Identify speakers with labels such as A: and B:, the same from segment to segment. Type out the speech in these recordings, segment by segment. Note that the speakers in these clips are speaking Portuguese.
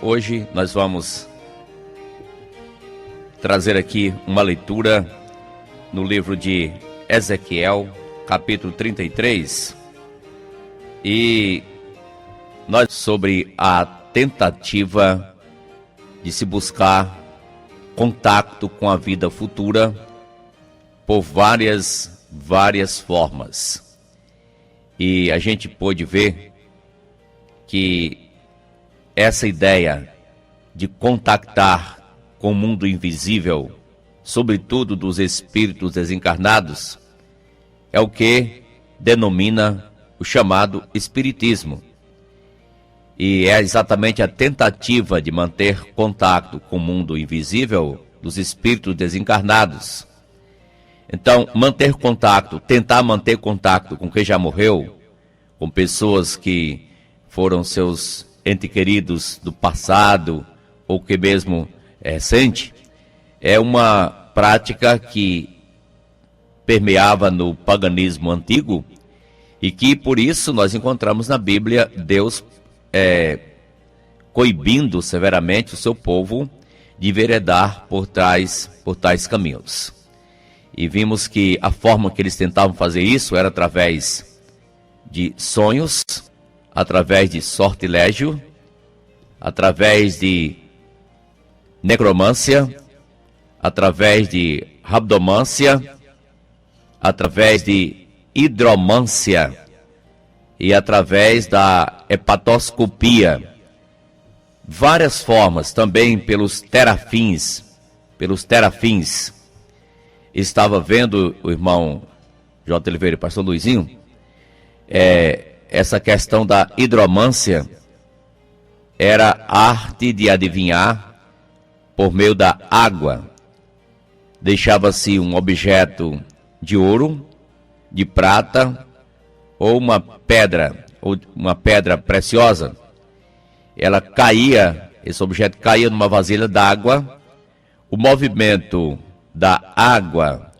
A: Hoje nós vamos trazer aqui uma leitura no livro de Ezequiel, capítulo 33, e nós sobre a tentativa de se buscar contato com a vida futura por várias formas. E a gente pôde ver que essa ideia de contactar com o mundo invisível, sobretudo dos espíritos desencarnados, é o que denomina o chamado espiritismo. E é exatamente a tentativa de manter contato com o mundo invisível dos espíritos desencarnados. Então, manter contato, tentar manter contato com quem já morreu, com pessoas que foram seus entes queridos do passado, ou que mesmo é recente, é uma prática que permeava no paganismo antigo e que, por isso, nós encontramos na Bíblia Deus coibindo severamente o seu povo de enveredar por tais caminhos. E vimos que a forma que eles tentavam fazer isso era através de sonhos, através de sortilégio, através de necromância, através de rabdomância, através de hidromância e através da hepatoscopia. Várias formas, também pelos terafins. Estava vendo o irmão J. Oliveira e o pastor Luizinho, essa questão da hidromância era a arte de adivinhar por meio da água. Deixava-se um objeto de ouro, de prata ou uma pedra preciosa. Ela caía, esse objeto caía numa vasilha d'água. O movimento da água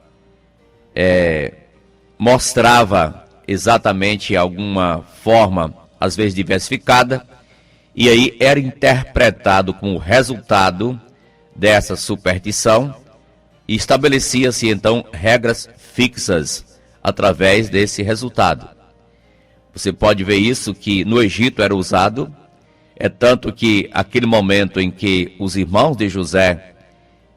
A: mostrava exatamente alguma forma, às vezes diversificada, e aí era interpretado como resultado dessa superstição, e estabelecia-se então regras fixas através desse resultado. Você pode ver isso que no Egito era usado, é tanto que aquele momento em que os irmãos de José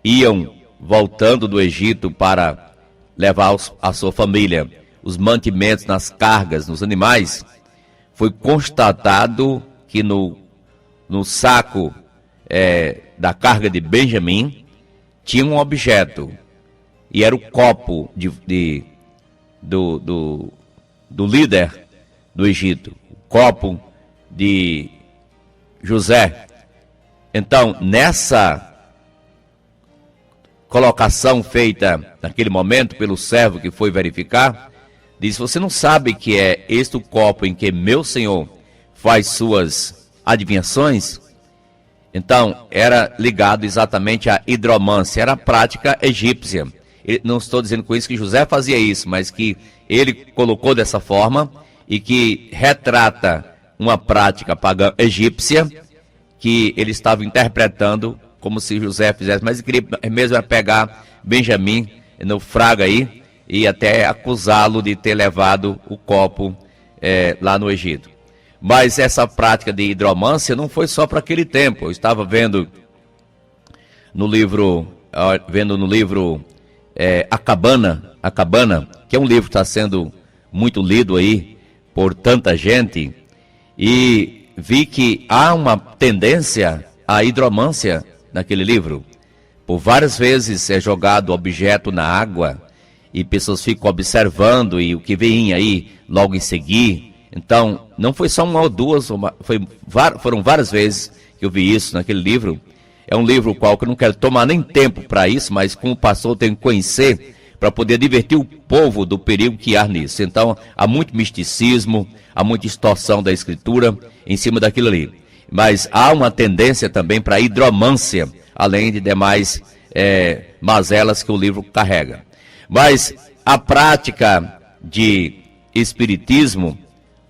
A: iam voltando do Egito para levar a sua família os mantimentos nas cargas, nos animais, foi constatado que no saco da carga de Benjamim tinha um objeto, e era o copo do líder do Egito, o copo de José. Então, nessa colocação feita naquele momento pelo servo que foi verificar, diz: você não sabe que é este o copo em que meu senhor faz suas adivinhações? Então, era ligado exatamente à hidromância, era a prática egípcia. Não estou dizendo com isso que José fazia isso, mas que ele colocou dessa forma e que retrata uma prática pagã egípcia que ele estava interpretando como se José fizesse, mas ele queria mesmo era pegar Benjamim no fraga aí e até acusá-lo de ter levado o copo lá no Egito. Mas essa prática de hidromância não foi só para aquele tempo. Eu estava vendo no livro A Cabana, que é um livro que está sendo muito lido aí por tanta gente, e vi que há uma tendência à hidromância naquele livro. Por várias vezes é jogado objeto na água e pessoas ficam observando e o que vem aí logo em seguida. Então, não foi só uma ou duas, foram várias vezes que eu vi isso naquele livro. É um livro qual que eu não quero tomar nem tempo para isso, mas como pastor eu tenho que conhecer para poder divertir o povo do perigo que há nisso. Então, há muito misticismo, há muita distorção da escritura em cima daquilo ali. Mas há uma tendência também para hidromância, além de demais mazelas que o livro carrega. Mas a prática de espiritismo,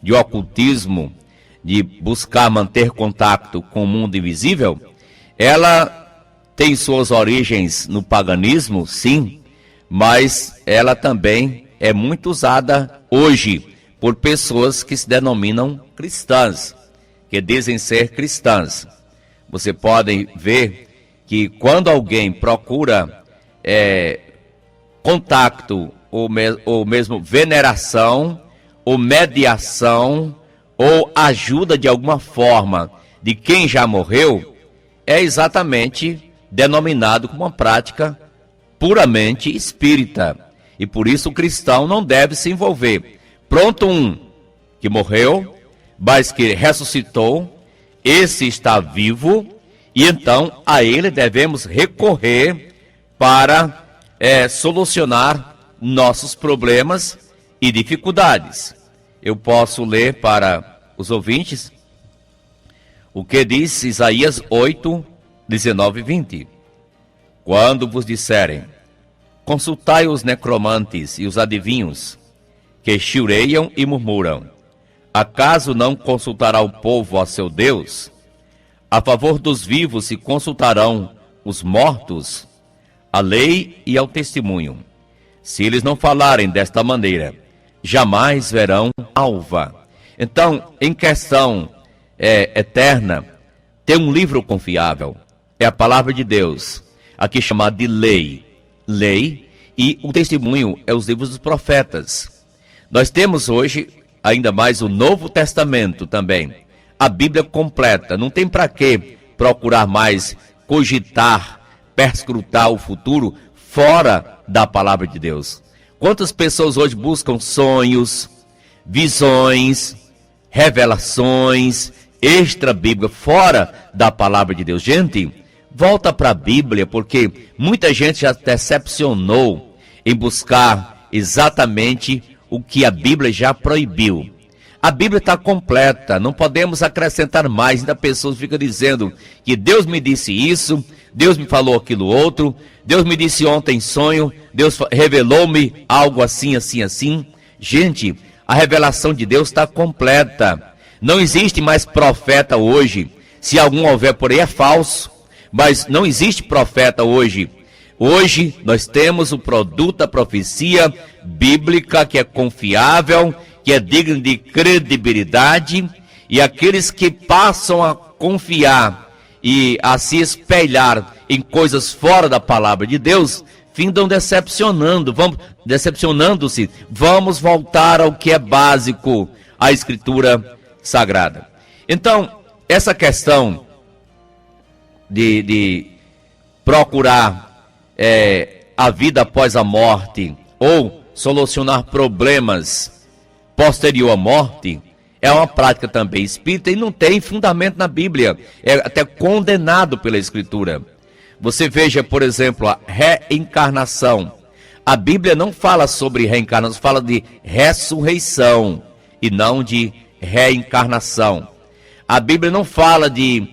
A: de ocultismo, de buscar manter contato com o mundo invisível, ela tem suas origens no paganismo, sim, mas ela também é muito usada hoje por pessoas que se denominam cristãs, que dizem ser cristãs. Você pode ver que quando alguém procura contato, ou mesmo veneração, ou mediação, ou ajuda de alguma forma de quem já morreu, é exatamente denominado como uma prática puramente espírita. E por isso o cristão não deve se envolver. Pronto, um que morreu, mas que ressuscitou, esse está vivo, e então a ele devemos recorrer para solucionar nossos problemas e dificuldades. Eu posso ler para os ouvintes o que diz Isaías 8, 19 e 20. Quando vos disserem, consultai os necromantes e os adivinhos, que chiureiam e murmuram, acaso não consultará o povo a seu Deus? A favor dos vivos se consultarão os mortos, a lei e ao testemunho. Se eles não falarem desta maneira, jamais verão alva. Então, em questão eterna, tem um livro confiável, é a palavra de Deus, aqui chamado de lei, e o testemunho é os livros dos profetas. Nós temos hoje ainda mais o Novo Testamento também, a Bíblia completa. Não tem para que procurar mais cogitar, perscrutar o futuro fora da palavra de Deus. Quantas pessoas hoje buscam sonhos, visões, revelações extra-bíblia fora da palavra de Deus? Gente, volta para a Bíblia, porque muita gente já decepcionou em buscar exatamente o que a Bíblia já proibiu. A Bíblia está completa, não podemos acrescentar mais. Ainda pessoas ficam dizendo que Deus me disse isso, Deus me falou aquilo outro, Deus me disse ontem em sonho, Deus revelou-me algo assim, assim, assim. Gente, a revelação de Deus está completa. Não existe mais profeta hoje. Se algum houver por aí é falso, mas não existe profeta hoje. Hoje nós temos o produto da profecia bíblica, que é confiável, que é digno de credibilidade, e aqueles que passam a confiar e a se espelhar em coisas fora da palavra de Deus, findam decepcionando-se. Vamos voltar ao que é básico, a Escritura Sagrada. Então, essa questão de procurar a vida após a morte, ou solucionar problemas posterior à morte, é uma prática também espírita e não tem fundamento na Bíblia, é até condenado pela Escritura. Você veja, por exemplo, a reencarnação. A Bíblia não fala sobre reencarnação, fala de ressurreição e não de reencarnação. A Bíblia não fala de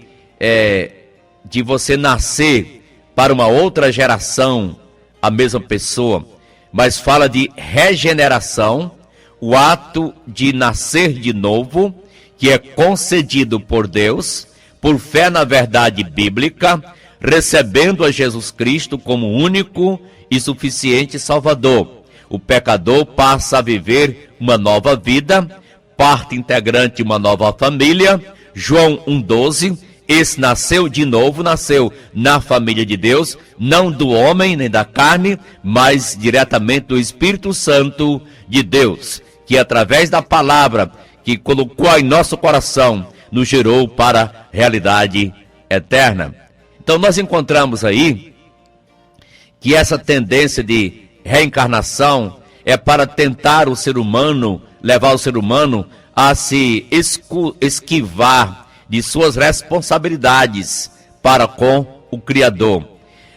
A: você nascer para uma outra geração, a mesma pessoa, mas fala de regeneração, o ato de nascer de novo, que é concedido por Deus, por fé na verdade bíblica, recebendo a Jesus Cristo como único e suficiente Salvador. O pecador passa a viver uma nova vida, parte integrante de uma nova família. João 1,12, esse nasceu de novo, nasceu na família de Deus, não do homem nem da carne, mas diretamente do Espírito Santo de Deus, que através da palavra que colocou em nosso coração, nos gerou para a realidade eterna. Então nós encontramos aí que essa tendência de reencarnação é para tentar o ser humano, levar o ser humano a se esquivar de suas responsabilidades para com o Criador,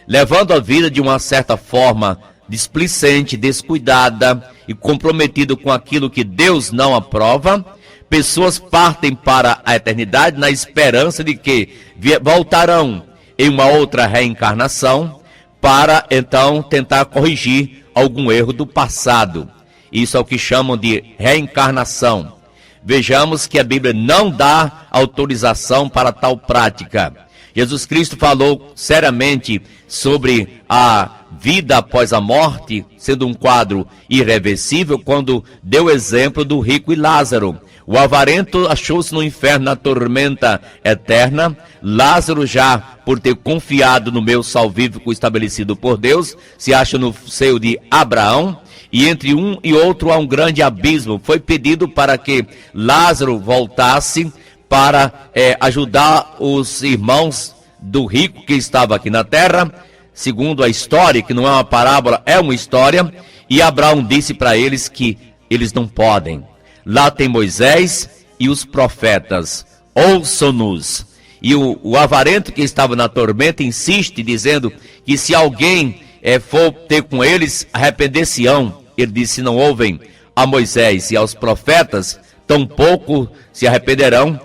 A: levando a vida de uma certa forma displicente, descuidada e comprometido com aquilo que Deus não aprova. Pessoas partem para a eternidade na esperança de que voltarão em uma outra reencarnação para então tentar corrigir algum erro do passado. Isso é o que chamam de reencarnação. vejamos que a Bíblia não dá autorização para tal prática. Jesus Cristo falou seriamente sobre a vida após a morte, sendo um quadro irreversível, quando deu exemplo do rico e Lázaro. O avarento achou-se no inferno na tormenta eterna. Lázaro, já por ter confiado no meio salvífico estabelecido por Deus, se acha no seio de Abraão. E entre um e outro há um grande abismo. Foi pedido para que Lázaro voltasse para ajudar os irmãos do rico que estava aqui na terra, segundo a história, que não é uma parábola, é uma história. E Abraão disse para eles que eles não podem. Lá tem Moisés e os profetas, ouçam-nos. E o avarento que estava na tormenta insiste, dizendo que se alguém for ter com eles, arrepender-se-ão. Ele disse: se não ouvem a Moisés e aos profetas, tampouco se arrependerão,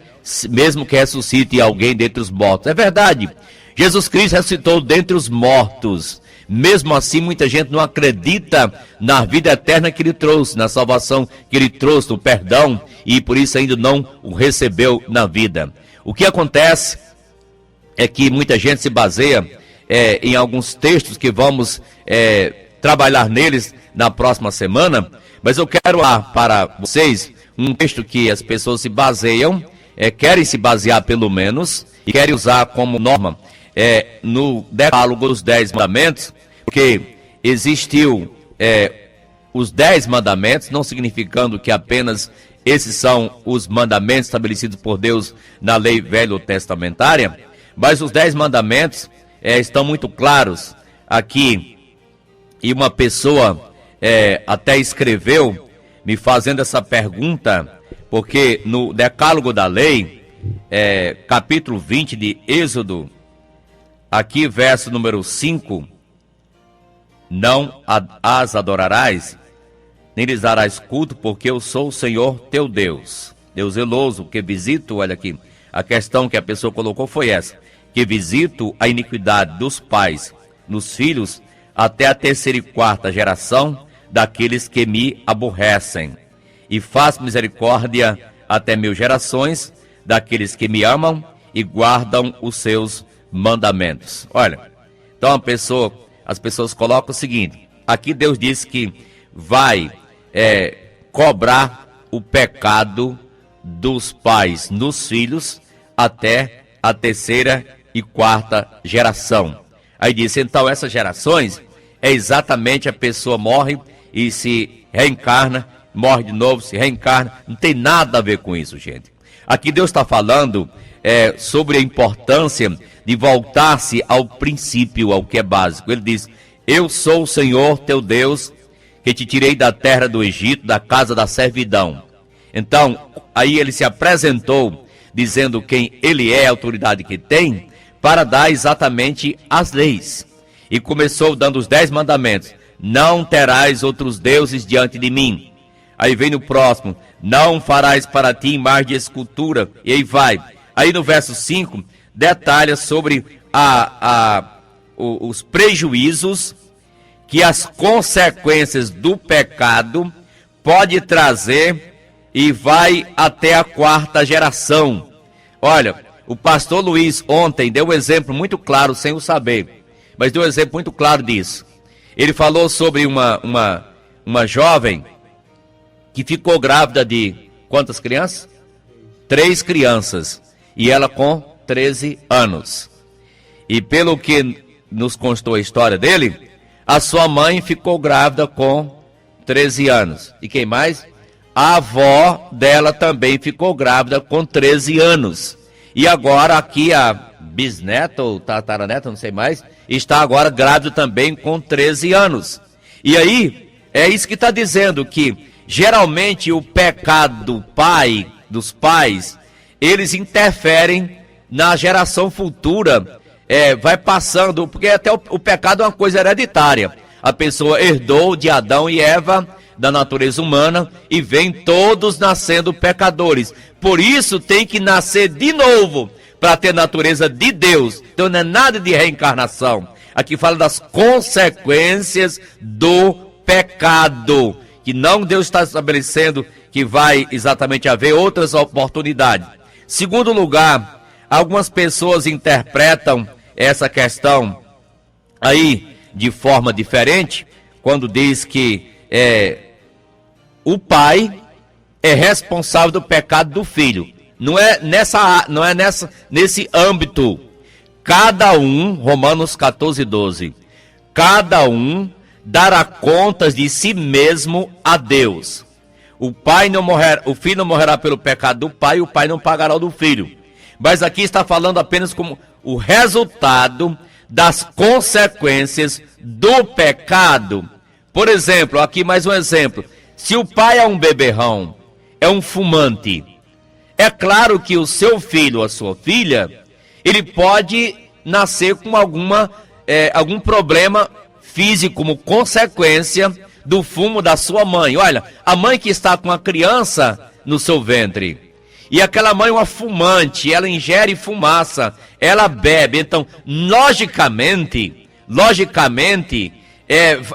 A: mesmo que ressuscite alguém dentre os mortos. É verdade, Jesus Cristo ressuscitou dentre os mortos. Mesmo assim, muita gente não acredita na vida eterna que ele trouxe, na salvação que ele trouxe, no perdão, e por isso ainda não o recebeu na vida. O que acontece é que muita gente se baseia em alguns textos que vamos trabalhar neles na próxima semana, mas eu quero dar para vocês um texto que as pessoas se baseiam, querem se basear pelo menos, e querem usar como norma no decálogo dos 10 mandamentos, porque existiu os 10 mandamentos, não significando que apenas esses são os mandamentos estabelecidos por Deus na lei velho-testamentária, mas os 10 mandamentos estão muito claros aqui. E uma pessoa até escreveu, me fazendo essa pergunta, porque no decálogo da lei, capítulo 20 de Êxodo, aqui verso número 5, não as adorarás, nem lhes darás culto, porque eu sou o Senhor teu Deus. Deus zeloso, que visito, olha aqui, a questão que a pessoa colocou foi essa, que visito a iniquidade dos pais nos filhos, até a 3ª e 4ª geração daqueles que me aborrecem, e faço misericórdia até 1000 gerações daqueles que me amam e guardam os seus mandamentos. Olha, então as pessoas colocam o seguinte: aqui Deus diz que vai cobrar o pecado dos pais nos filhos até a 3ª e 4ª geração. Aí diz, então essas gerações é exatamente a pessoa morre e se reencarna, morre de novo, se reencarna, não tem nada a ver com isso, gente. Aqui Deus está falando sobre a importância de voltar-se ao princípio, ao que é básico. Ele diz: eu sou o Senhor teu Deus, que te tirei da terra do Egito, da casa da servidão. Então, aí ele se apresentou, dizendo quem ele é, a autoridade que tem, para dar exatamente as leis. E começou dando os 10 mandamentos: não terás outros deuses diante de mim. Aí vem no próximo: não farás para ti imagem de escultura. E aí vai. Aí no verso 5, detalha sobre os prejuízos que as consequências do pecado pode trazer, e vai até a 4ª geração. Olha, o pastor Luiz ontem deu um exemplo muito claro, sem o saber, mas deu um exemplo muito claro disso. Ele falou sobre uma jovem que ficou grávida de quantas crianças? 3 crianças, e ela com 13 anos. E pelo que nos constou a história dele, a sua mãe ficou grávida com 13 anos. E quem mais? A avó dela também ficou grávida com 13 anos. E agora aqui a bisneta ou tataraneta, não sei mais, está agora grávida também com 13 anos. E aí, é isso que está dizendo, que geralmente o pecado dos pais, eles interferem na geração futura, vai passando, porque até o pecado é uma coisa hereditária. A pessoa herdou de Adão e Eva, da natureza humana, e vem todos nascendo pecadores. Por isso tem que nascer de novo, para ter natureza de Deus. Então não é nada de reencarnação. Aqui fala das consequências do pecado, que não Deus está estabelecendo que vai exatamente haver outras oportunidades. Segundo lugar, algumas pessoas interpretam essa questão aí de forma diferente, quando diz que o pai é responsável do pecado do filho. Não é nesse âmbito. Cada um, Romanos 14:12, cada um dará contas de si mesmo a Deus. O filho não morrerá pelo pecado do pai, e o pai não pagará o do filho. Mas aqui está falando apenas como o resultado das consequências do pecado. Por exemplo, aqui mais um exemplo. Se o pai é um beberrão, é um fumante, é claro que o seu filho ou a sua filha, ele pode nascer com algum problema físico como consequência do fumo da sua mãe. Olha, a mãe que está com a criança no seu ventre, e aquela mãe é uma fumante, ela ingere fumaça, ela bebe, então, logicamente,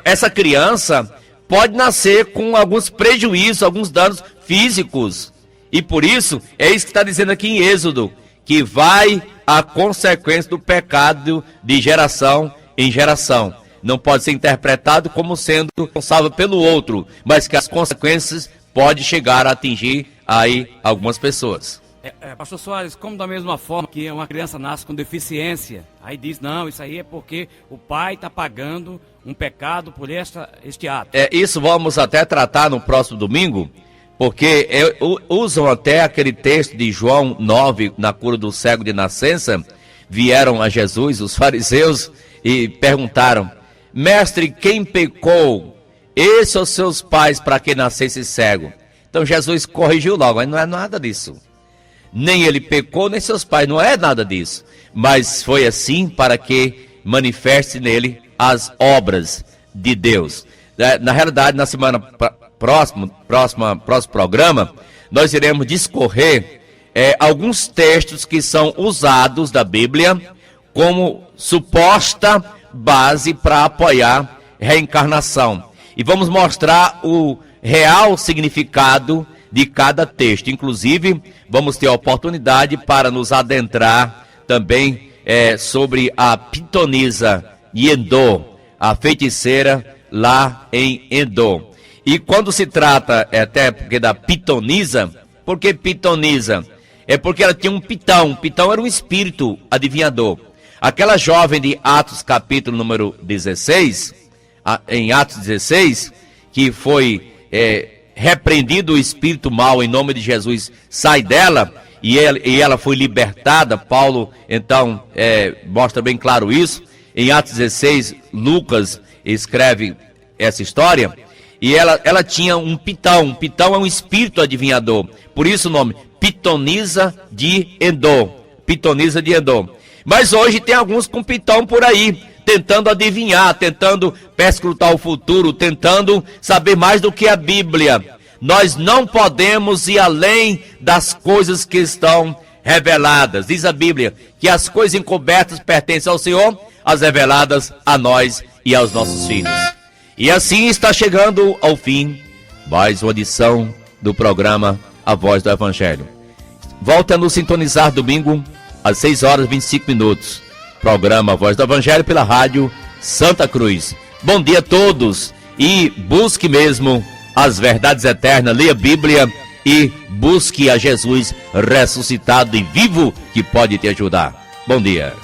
A: essa criança pode nascer com alguns prejuízos, alguns danos físicos. E por isso, é isso que está dizendo aqui em Êxodo, que vai a consequência do pecado de geração em geração. Não pode ser interpretado como sendo responsável pelo outro, mas que as consequências podem chegar a atingir aí algumas pessoas.
B: Pastor Soares, como da mesma forma que uma criança nasce com deficiência, aí diz, não, isso aí é porque o pai está pagando um pecado por este ato.
A: Isso vamos até tratar no próximo domingo, porque usam até aquele texto de João 9, na cura do cego de nascença. Vieram a Jesus, os fariseus, e perguntaram: mestre, quem pecou, esse ou seus pais, para que nascesse cego? Então Jesus corrigiu logo, mas não é nada disso. Nem ele pecou, nem seus pais, não é nada disso. Mas foi assim para que manifeste nele as obras de Deus. Na realidade, na semana próximo programa, nós iremos discorrer alguns textos que são usados da Bíblia como suposta base para apoiar reencarnação. E vamos mostrar o real significado de cada texto. Inclusive, vamos ter a oportunidade para nos adentrar também sobre a pitonisa de Endor, a feiticeira lá em Endor. E quando se trata até porque da pitonisa, por que pitonisa? É porque ela tinha um pitão. Um pitão era um espírito adivinhador. Aquela jovem de Atos capítulo número 16, em Atos 16, que foi repreendido o espírito mau em nome de Jesus, sai dela, e ela foi libertada. Paulo, então, mostra bem claro isso. Em Atos 16, Lucas escreve essa história, e ela tinha um pitão. Um pitão é um espírito adivinhador, por isso o nome, pitonisa de Endor. Pitonisa de Endor. Mas hoje tem alguns com pitão por aí, tentando adivinhar, tentando perscrutar o futuro, tentando saber mais do que a Bíblia. Nós não podemos ir além das coisas que estão reveladas. Diz a Bíblia que as coisas encobertas pertencem ao Senhor, as reveladas a nós e aos nossos filhos. E assim está chegando ao fim mais uma edição do programa A Voz do Evangelho. Volte a nos sintonizar domingo às 6h25. Programa A Voz do Evangelho pela Rádio Santa Cruz. Bom dia a todos e busque mesmo as verdades eternas, leia a Bíblia e busque a Jesus ressuscitado e vivo, que pode te ajudar. Bom dia.